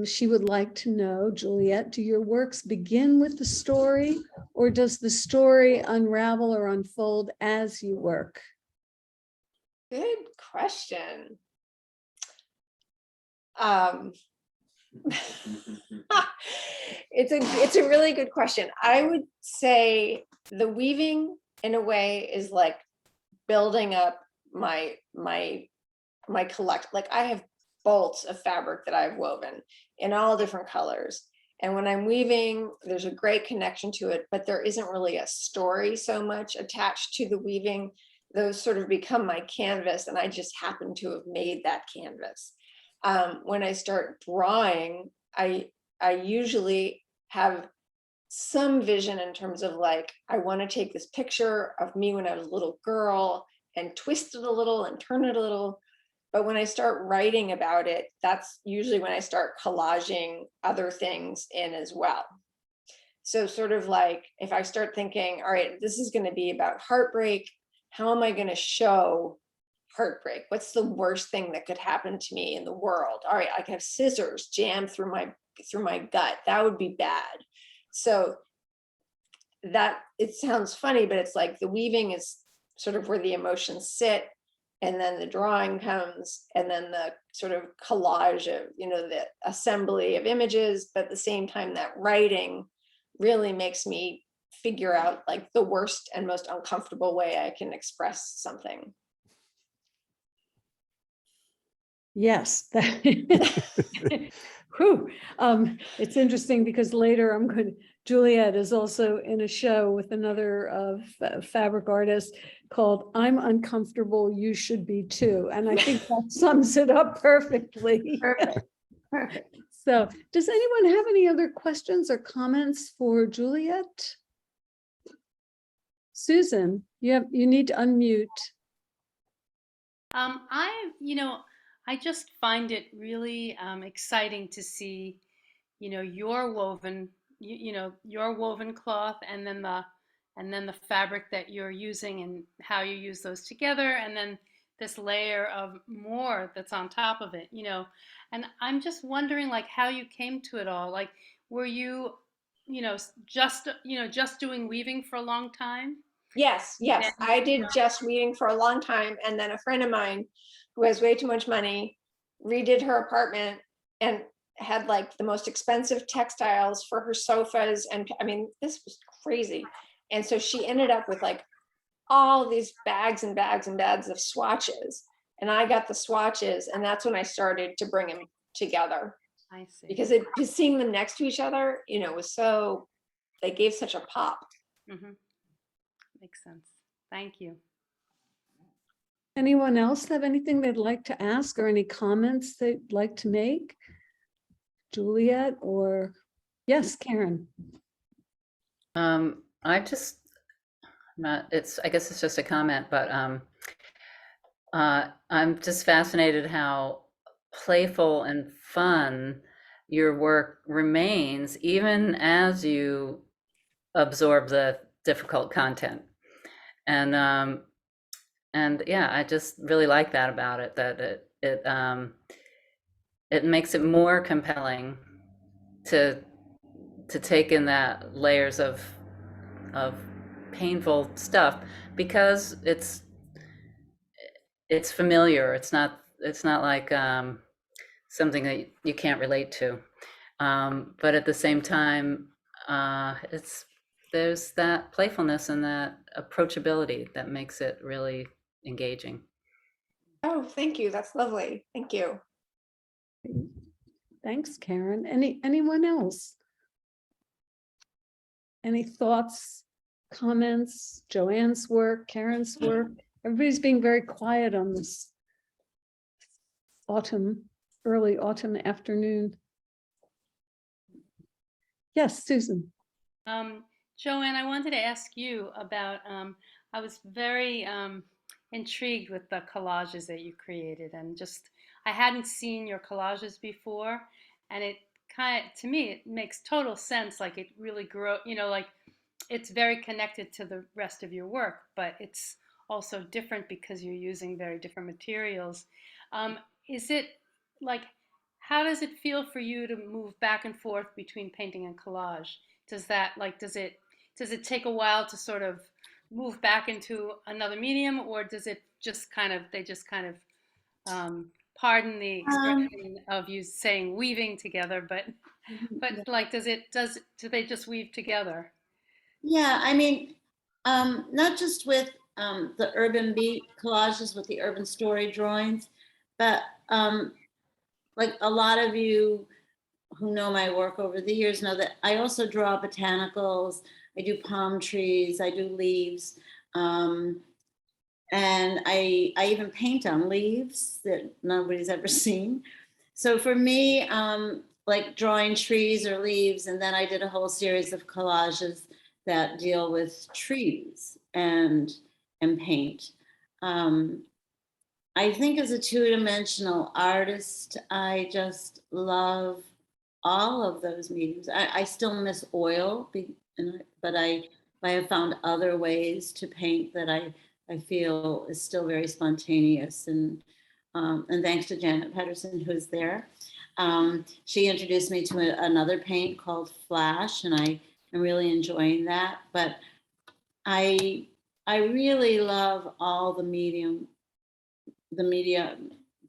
She would like to know, Juliet, do your works begin with the story, or does the story unravel or unfold as you work? Good question. It's a really good question. I would say the weaving in a way is like building up my collect. Like I have bolts of fabric that I've woven in all different colors. And when I'm weaving, there's a great connection to it, but there isn't really a story so much attached to the weaving. Those sort of become my canvas, and I just happen to have made that canvas. When I start drawing, I usually have some vision in terms of like, I want to take this picture of me when I was a little girl and twist it a little and turn it a little. But when I start writing about it, that's usually when I start collaging other things in as well. So sort of like, if I start thinking, all right, this is going to be about heartbreak, how am I going to show heartbreak? What's the worst thing that could happen to me in the world? All right, I can have scissors jammed through my gut. That would be bad. So that, it sounds funny, but it's like the weaving is sort of where the emotions sit, and then the drawing comes, and then the sort of collage of, the assembly of images. But at the same time, that writing really makes me figure out like the worst and most uncomfortable way I can express something. Yes. Whew. It's interesting because later Juliet is also in a show with another fabric artist called I'm Uncomfortable, You Should Be Too. And I think that sums it up perfectly. Perfect. So does anyone have any other questions or comments for Juliet? Susan, you need to unmute. I just find it really exciting to see, your woven, your woven cloth, and then the fabric that you're using and how you use those together, and then this layer of more that's on top of it, And I'm just wondering, like, how you came to it all. Like, were you, just doing weaving for a long time? Yes. I did just weaving for a long time. And then a friend of mine who has way too much money redid her apartment and had like the most expensive textiles for her sofas. And I mean, this was crazy. And so she ended up with like all these bags and bags and bags of swatches. And I got the swatches, and that's when I started to bring them together. I see. Because seeing them next to each other, was so, they gave such a pop. Mm-hmm. Makes sense. Thank you. Anyone else have anything they'd like to ask or any comments they'd like to make? Juliet or yes, Karen. I just I guess it's just a comment, but I'm just fascinated how playful and fun your work remains even as you absorb the difficult content. And yeah, I just really like that about it, that it makes it more compelling to take in that layers of painful stuff, because it's familiar. It's not like something that you can't relate to, but at the same time, there's that playfulness and that approachability that makes it really engaging. Oh, thank you. That's lovely. Thank you. Thanks, Karen. Anyone else? Any thoughts, comments? Joanne's work, Karen's work? Everybody's being very quiet on this early autumn afternoon. Yes, Susan. Joanne, I wanted to ask you about, I was very intrigued with the collages that you created, and just, I hadn't seen your collages before, and it to me, it makes total sense. Like, it really grew, like, it's very connected to the rest of your work, but it's also different because you're using very different materials. Is it like, how does it feel for you to move back and forth between painting and collage? Does it take a while to sort of move back into another medium, or does it just kind of, pardon the expression of you saying weaving together, but Yeah. like, do they just weave together? Yeah, I mean, not just with the urban beat collages with the urban story drawings, but like a lot of you who know my work over the years know that I also draw botanicals. I do palm trees, I do leaves, and I even paint on leaves that nobody's ever seen. So for me, like drawing trees or leaves, and then I did a whole series of collages that deal with trees and paint. I think as a two-dimensional artist, I just love all of those mediums. I still miss oil, but I have found other ways to paint that I feel is still very spontaneous. And thanks to Janet Pedersen, who's there. She introduced me to another paint called Flash, and I'm really enjoying that. But I really love all the media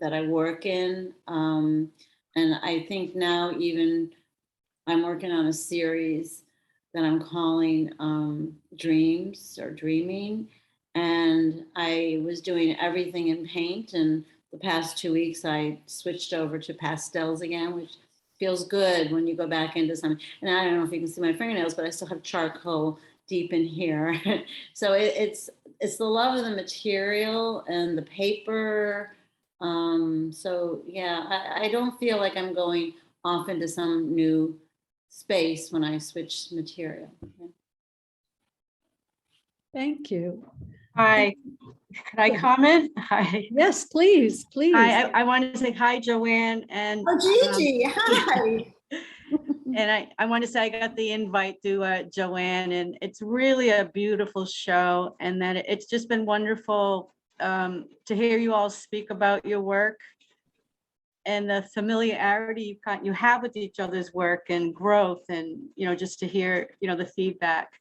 that I work in. And I think now even I'm working on a series that I'm calling Dreams or Dreaming. And I was doing everything in paint. And the past 2 weeks, I switched over to pastels again, which feels good when you go back into something. And I don't know if you can see my fingernails, but I still have charcoal deep in here. So it's the love of the material and the paper. So yeah, I don't feel like I'm going off into some new space when I switch material. Yeah. Thank you. Hi, could I comment? Hi. Yes, please, please. Hi, I wanted to say hi, Joanne, and Oh, Gigi, hi. and I want to say I got the invite to Joanne, and it's really a beautiful show, and that it's just been wonderful to hear you all speak about your work and the familiarity you have with each other's work and growth, and just to hear the feedback.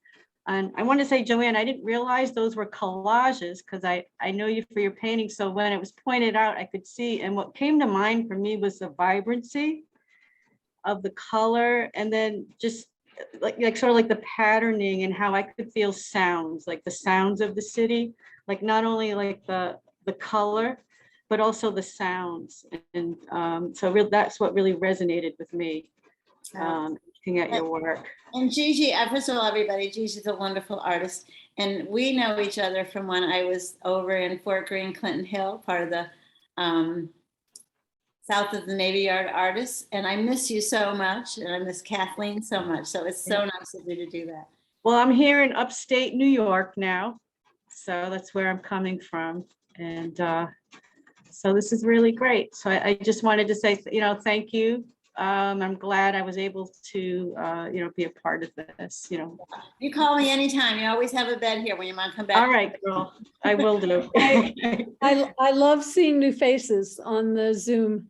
And I want to say, Joanne, I didn't realize those were collages because I know you for your painting. So when it was pointed out, I could see, and what came to mind for me was the vibrancy of the color, and then just like sort of like the patterning and how I could feel sounds, like the sounds of the city, like not only like the color, but also the sounds. And so that's what really resonated with me, looking at your work. And Gigi, first of all, everybody, Gigi's a wonderful artist. And we know each other from when I was over in Fort Greene, Clinton Hill, part of the South of the Navy Yard artists. And I miss you so much. And I miss Kathleen so much. So it's so nice of you to do that. Well, I'm here in upstate New York now. So that's where I'm coming from. And so this is really great. So I just wanted to say, thank you. I'm glad I was able to, be a part of this, You call me anytime. You always have a bed here when you want to come back. All right, girl, I will do. I love seeing new faces on the Zoom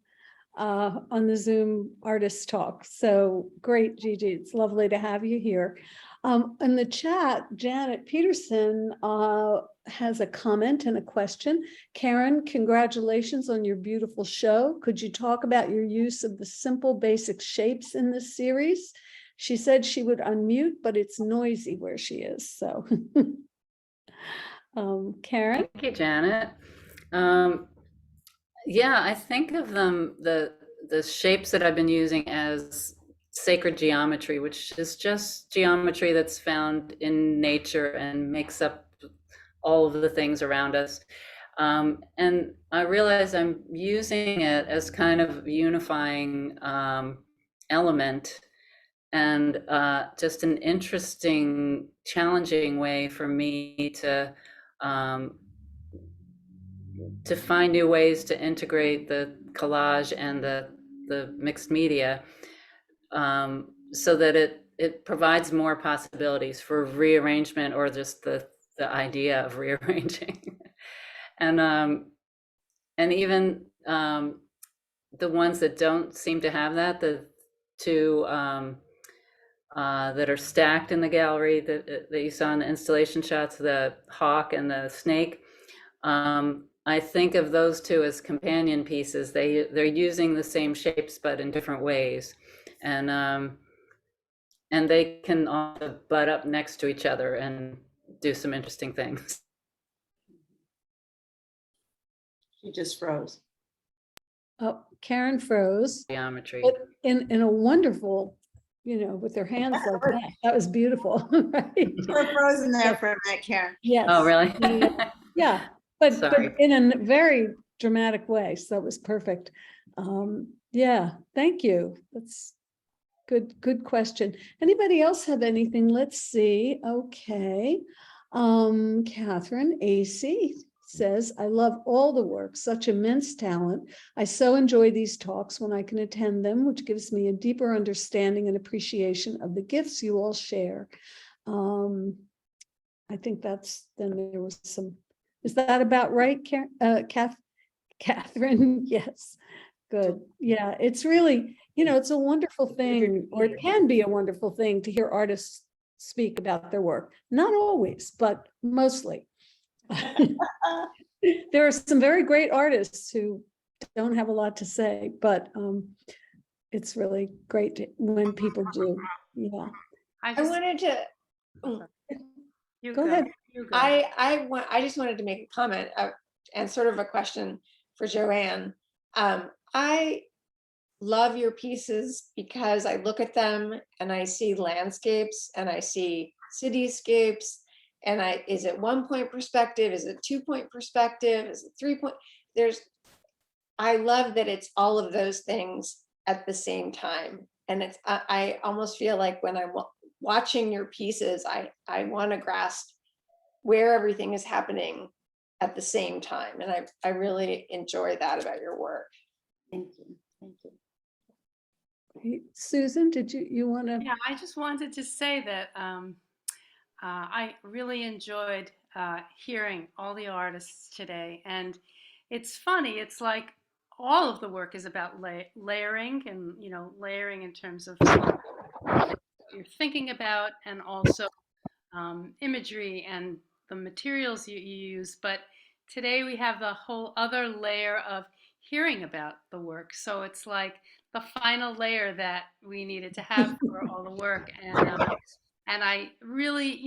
artist talk. So great, Gigi. It's lovely to have you here. In the chat, Janet Peterson has a comment and a question. Karen, congratulations on your beautiful show. Could you talk about your use of the simple basic shapes in this series? She said she would unmute, but it's noisy where she is. So Karen? Thank you, Janet. Yeah, I think of them, the shapes that I've been using as sacred geometry, which is just geometry that's found in nature and makes up all of the things around us. And I realize I'm using it as kind of unifying element, and just an interesting, challenging way for me to find new ways to integrate the collage and the mixed media, so that it provides more possibilities for rearrangement, or just the idea of rearranging. And even the ones that don't seem to have that, the two that are stacked in the gallery that you saw in the installation shots, the hawk and the snake, I think of those two as companion pieces. They're using the same shapes but in different ways, and they can also butt up next to each other and do some interesting things. She just froze. Oh, Karen froze, Geometry. but in a wonderful, with their hands like that. That was beautiful, right? You were frozen there for a minute, Karen. Yes. Oh, really? Yeah, but Sorry. in a very dramatic way. So that was perfect. Yeah, thank you. That's good question. Anybody else have anything? Let's see. Okay. Catherine Acey says, I love all the work, such immense talent. I so enjoy these talks when I can attend them, which gives me a deeper understanding and appreciation of the gifts you all share. I think then there was some, is that about right, Catherine? Yes, good. Yeah, it's really, it's a wonderful thing, or it can be a wonderful thing to hear artists speak about their work. Not always, but mostly. There are some very great artists who don't have a lot to say, but it's really great when people do. Yeah. I wanted to, You Go ahead. You go. I just wanted to make a comment and sort of a question for Joanne. I love your pieces because I look at them and I see landscapes and I see cityscapes, and is it 1 point perspective? Is it 2 point perspective? Is it 3 point? I love that it's all of those things at the same time. And I almost feel like when I'm watching your pieces, I want to grasp where everything is happening at the same time. And I really enjoy that about your work. Thank you. Thank you. Hey, Susan, did you want to? Yeah, I just wanted to say that I really enjoyed hearing all the artists today. And it's funny, it's like all of the work is about layering and, layering in terms of what you're thinking about, and also imagery and the materials you use. But today we have the whole other layer of hearing about the work. So it's like the final layer that we needed to have for all the work. And I really,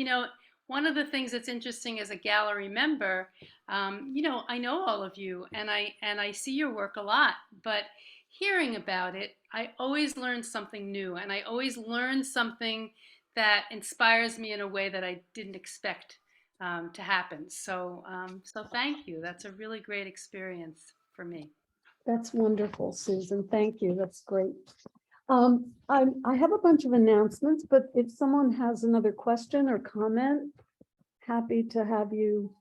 one of the things that's interesting as a gallery member, I know all of you and I see your work a lot, but hearing about it, I always learn something new, and I always learn something that inspires me in a way that I didn't expect to happen. So thank you. That's a really great experience for me. That's wonderful, Susan. Thank you. That's great. I have a bunch of announcements, but if someone has another question or comment, happy to have you.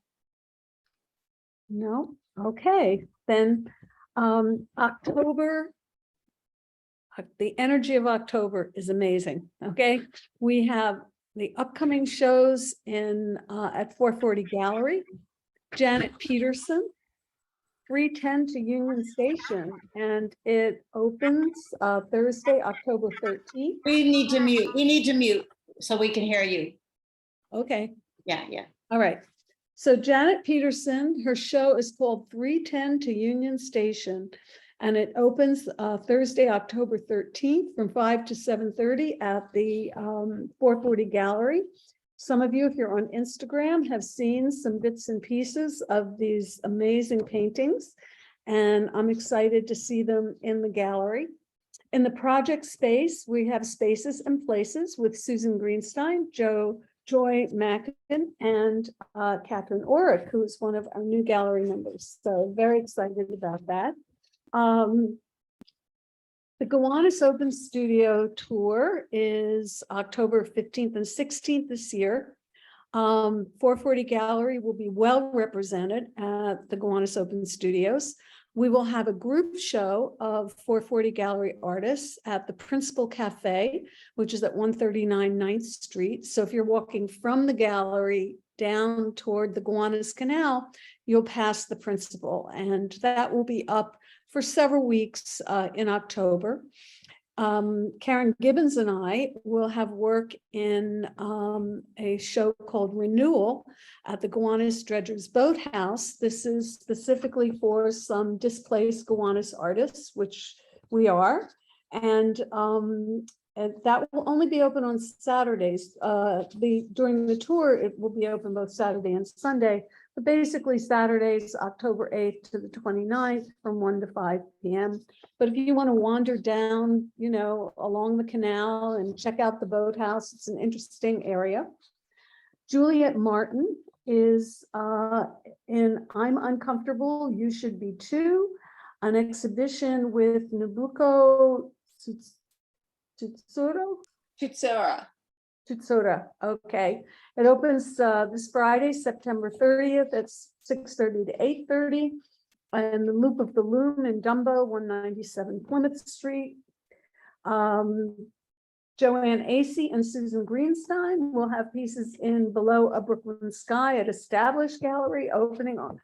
No? Okay, then October, the energy of October is amazing. Okay, we have the upcoming shows at 440 Gallery, Janet Peterson, 310 to Union Station, and it opens Thursday, October 13th. We need to mute. We need to mute so we can hear you. Okay. Yeah. All right. So Janet Peterson, her show is called 310 to Union Station, and it opens Thursday, October 13th from 5 to 7:30 at the 440 Gallery. Some of you, if you're on Instagram, have seen some bits and pieces of these amazing paintings, and I'm excited to see them in the gallery. In the project space, we have Spaces and Places with Susan Greenstein, Joy Mackin, and Catherine Orrick, who is one of our new gallery members. So very excited about that. The Gowanus Open Studio Tour is October 15th and 16th this year. 440 Gallery will be well represented at the Gowanus Open Studios. We will have a group show of 440 Gallery artists at the Principal Cafe, which is at 139 9th Street. So if you're walking from the gallery down toward the Gowanus Canal, you'll pass the Principal, and that will be up for several weeks in October. Karen Gibbons and I will have work in a show called Renewal at the Gowanus Dredger's Boathouse. This is specifically for some displaced Gowanus artists, which we are. And that will only be open on Saturdays. During the tour, it will be open both Saturday and Sunday. But basically Saturdays, October 8th to the 29th from 1 to 5 p.m. But if you want to wander down, you know, along the canal and check out the boathouse, it's an interesting area. Juliet Martin is in I'm Uncomfortable, You Should Be Too, an exhibition with Nobuko Tutsura, okay. It opens this Friday, September 30th at 6:30 to 8:30. And the Loop of the Loom in Dumbo, 197 Plymouth Street. Joanne Acey and Susan Greenstein will have pieces in Below a Brooklyn Sky at Established Gallery, opening on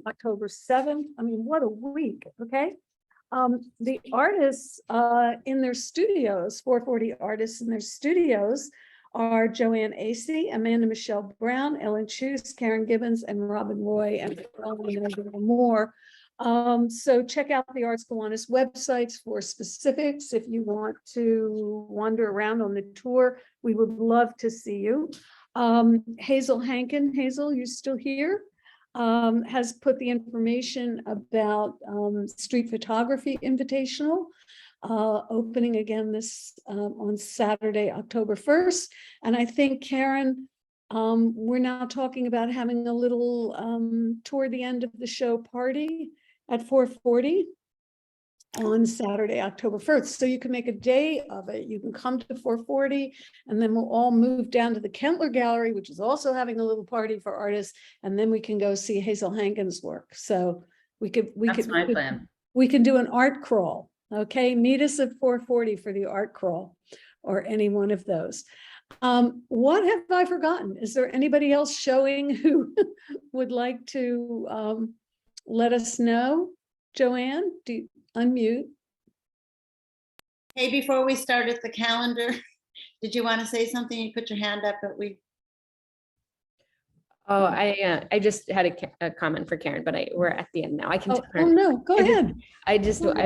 October 7th. I mean, what a week, okay? The artists in their studios, 440 artists in their studios, are Joanne Acey, Amanda Michelle Brown, Ellen Chuse, Karen Gibbons, and Robin Roy, and more. So check out the Arts Gowanus websites for specifics. If you want to wander around on the tour, we would love to see you. Hazel Hankin, Hazel, you still here? Has put the information about Street Photography Invitational, opening again this on Saturday, October 1st. And I think, Karen, we're now talking about having a little toward the end of the show party at 4:40 on Saturday, October 1st. So you can make a day of it. You can come to 4:40, and then we'll all move down to the Kentler Gallery, which is also having a little party for artists, and then we can go see Hazel Hankin's work. So That's my plan. we can do an art crawl. Okay, meet us at 4:40 for the art crawl, or any one of those. What have I forgotten? Is there anybody else showing who would like to let us know? Joanne, do you unmute? Hey, before we start at the calendar, did you want to say something? You put your hand up, but we. Oh, I just had a comment for Karen, but we're at the end now. I can. Oh no, go ahead. I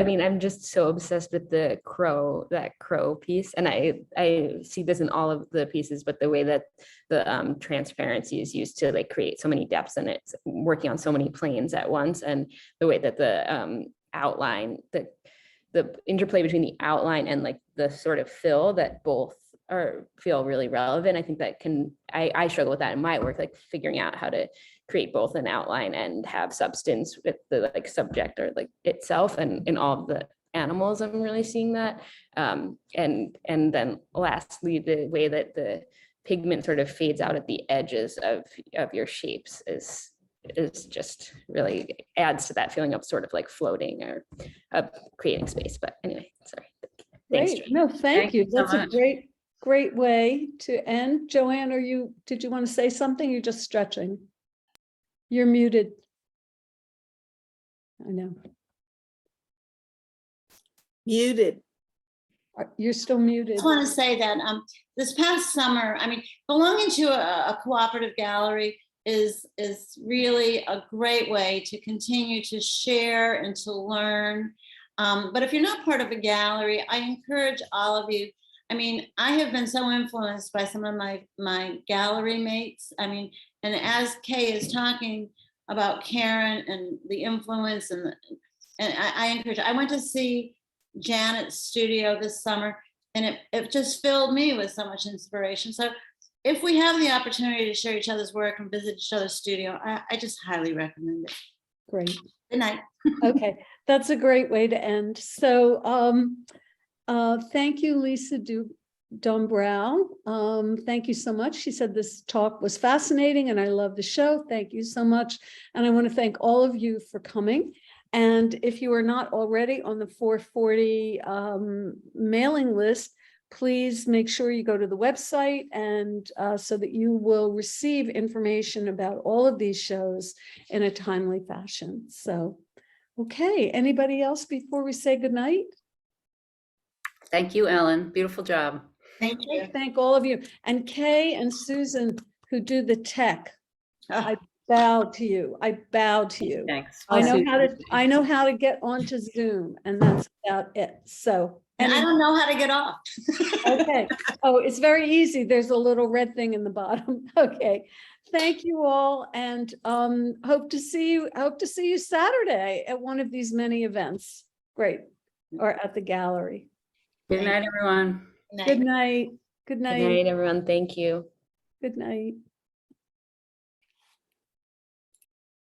mean, I'm just so obsessed with that crow piece, and I see this in all of the pieces, but the way that the transparency is used to like create so many depths, and it's working on so many planes at once, and the way that the outline, the interplay between the outline and like the sort of fill that both feel really relevant. I think that I struggle with that in my work, like figuring out how to create both an outline and have substance with the like subject or like itself, and in all of the animals I'm really seeing that. And then lastly, the way that the pigment sort of fades out at the edges of your shapes is just really adds to that feeling of sort of like floating or creating space. But anyway, sorry. Thanks. Great. No, thank you. so That's a much. great way to end. Joanne, did you want to say something? You're just stretching. You're muted. I know. Muted. You're still muted. I just want to say that this past summer, I mean, belonging to a cooperative gallery is really a great way to continue to share and to learn. But if you're not part of a gallery, I encourage all of you. I mean, I have been so influenced by some of my gallery mates. I mean, and as Kay is talking about Karen and the influence, and I encourage, I went to see Janet's studio this summer, and it just filled me with so much inspiration. So if we have the opportunity to share each other's work and visit each other's studio, I just highly recommend it. Great. Good night. Okay, that's a great way to end. So thank you, Lisa Dombrau. Thank you so much. She said this talk was fascinating and I love the show. Thank you so much. And I want to thank all of you for coming. And if you are not already on the 440 mailing list, please make sure you go to the website, and so that you will receive information about all of these shows in a timely fashion. So, okay, anybody else before we say goodnight? Thank you, Ellen. Beautiful job. Thank you. Thank all of you. And Kay and Susan, who do the tech, Ah. I bow to you. I bow to you. Thanks. I know how to get onto Zoom, and that's about it. So, And I don't know how to get off. okay. Oh, it's very easy. There's a little red thing in the bottom. Okay. Thank you all, and hope to see you Saturday at one of these many events. Great. Or at the gallery. Good night, everyone. Good night. Good Good night. night, everyone. Thank you. Good night.